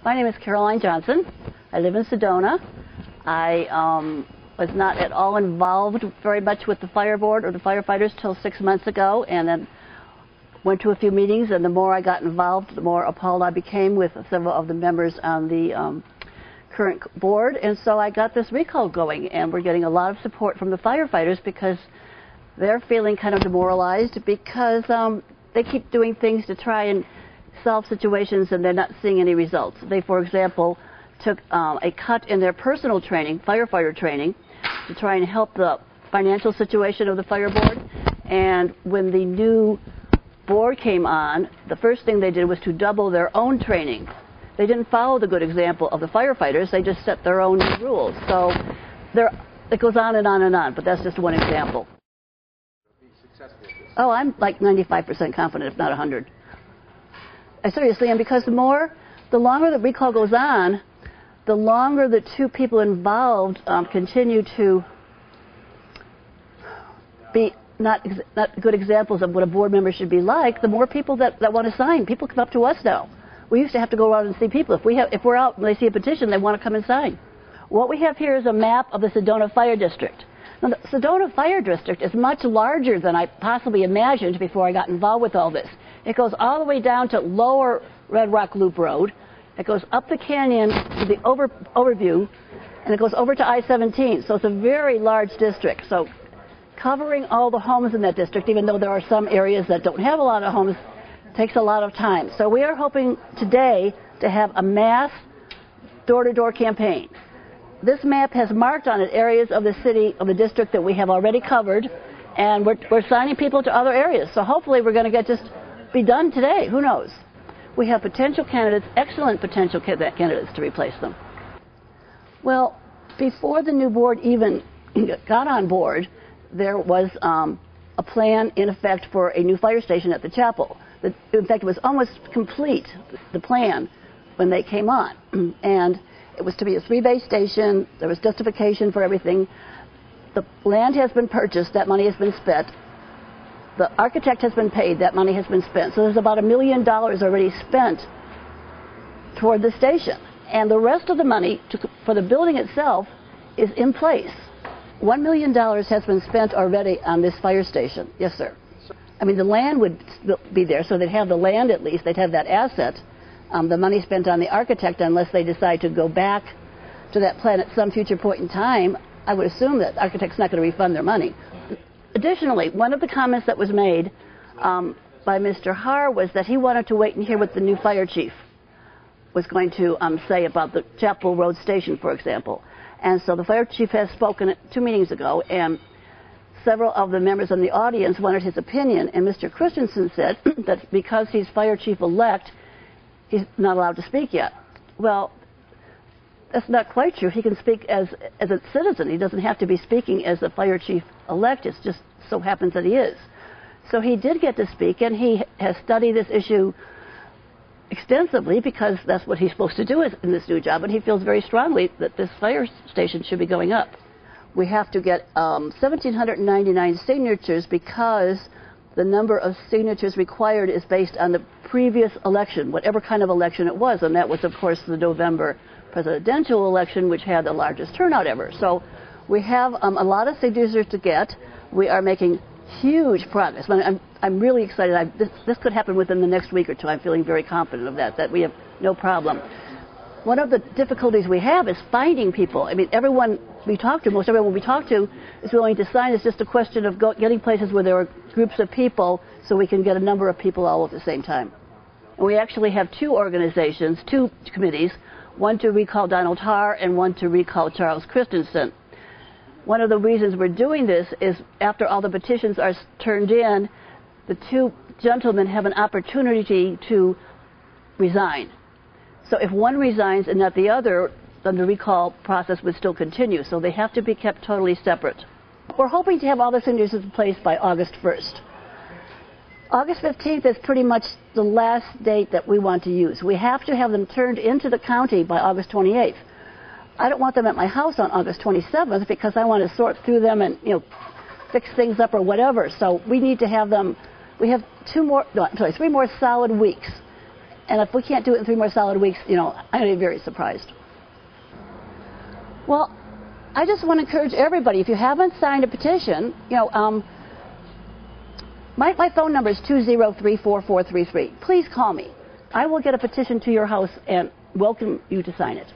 My name is Caroline Johnson. I live in Sedona. I was not at all involved very much with the fire board or the firefighters till 6 months ago, and then went to a few meetings, and the more I got involved, the more appalled I became with several of the members on the current board. And so I got this recall going, and we're getting a lot of support from the firefighters because they're feeling kind of demoralized because they keep doing things to try and solve situations and they're not seeing any results. They, for example, took a cut in their personal training, firefighter training, to try and help the financial situation of the fire board. And when the new board came on, the first thing they did was to double their own training. They didn't follow the good example of the firefighters, they just set their own rules. So it goes on and on and on, but that's just one example. Oh, I'm like 95% confident, if not 100. I seriously am, because the longer the recall goes on, the longer the two people involved continue to be not good examples of what a board member should be like, the more people that want to sign. People come up to us now. We used to have to go around and see people. If we're out and they see a petition, they want to come and sign. What we have here is a map of the Sedona Fire District. Now, the Sedona Fire District is much larger than I possibly imagined before I got involved with all this. It goes all the way down to Lower Red Rock Loop Road. It goes up the canyon to the overview, and it goes over to I-17. So it's a very large district. So covering all the homes in that district, even though there are some areas that don't have a lot of homes, takes a lot of time. So we are hoping today to have a mass door-to-door campaign. This map has marked on it areas of the city, of the district that we have already covered, and we're signing people to other areas. So hopefully we're going to be done today. Who knows? We have potential candidates, excellent potential candidates to replace them. Well, before the new board even got on board, there was a plan in effect for a new fire station at the chapel. In fact, it was almost complete, the plan, when they came on. And it was to be a 3-bay station. There was justification for everything. The land has been purchased. That money has been spent. The architect has been paid. That money has been spent. So there's about $1 million already spent toward the station. And the rest of the money for the building itself is in place. $1 million has been spent already on this fire station. Yes, sir. I mean, the land would be there, so they'd have the land at least. They'd have that asset. The money spent on the architect, unless they decide to go back to that plan at some future point in time, I would assume that the architect's not going to refund their money. Additionally, one of the comments that was made by Mr. Har was that he wanted to wait and hear what the new fire chief was going to say about the Chapel Road Station, for example. And so the fire chief has spoken 2 meetings ago, and several of the members in the audience wanted his opinion, and Mr. Christensen said that because he's fire chief-elect, he's not allowed to speak yet. Well, that's not quite true. He can speak as a citizen. He doesn't have to be speaking as the fire chief-elect. It just so happens that he is. So he did get to speak, and he has studied this issue extensively because that's what he's supposed to do in this new job, and he feels very strongly that this fire station should be going up. We have to get 1,799 signatures because the number of signatures required is based on the previous election, whatever kind of election it was, and that was, of course, the November presidential election, which had the largest turnout ever. So we have a lot of signatures to get. We are making huge progress. I'm really excited. This could happen within the next week or two. I'm feeling very confident of that we have no problem. One of the difficulties we have is finding people. I mean, everyone we talk to, most everyone we talk to, is willing to sign. It's just a question of getting places where there are groups of people so we can get a number of people all at the same time. And we actually have 2 organizations, 2 committees, one to recall Donald Har and one to recall Charles Christensen. One of the reasons we're doing this is after all the petitions are turned in, the 2 gentlemen have an opportunity to resign. So if one resigns and not the other, then the recall process would still continue. So they have to be kept totally separate. We're hoping to have all the signatures in place by August 1st. August 15th is pretty much the last date that we want to use. We have to have them turned into the county by August 28th. I don't want them at my house on August 27th because I want to sort through them and, fix things up or whatever. So we need to have them. We have 3 more solid weeks. And if we can't do it in 3 more solid weeks, I'm going to be very surprised. Well, I just want to encourage everybody, if you haven't signed a petition, my phone number is 2034433. Please call me. I will get a petition to your house and welcome you to sign it.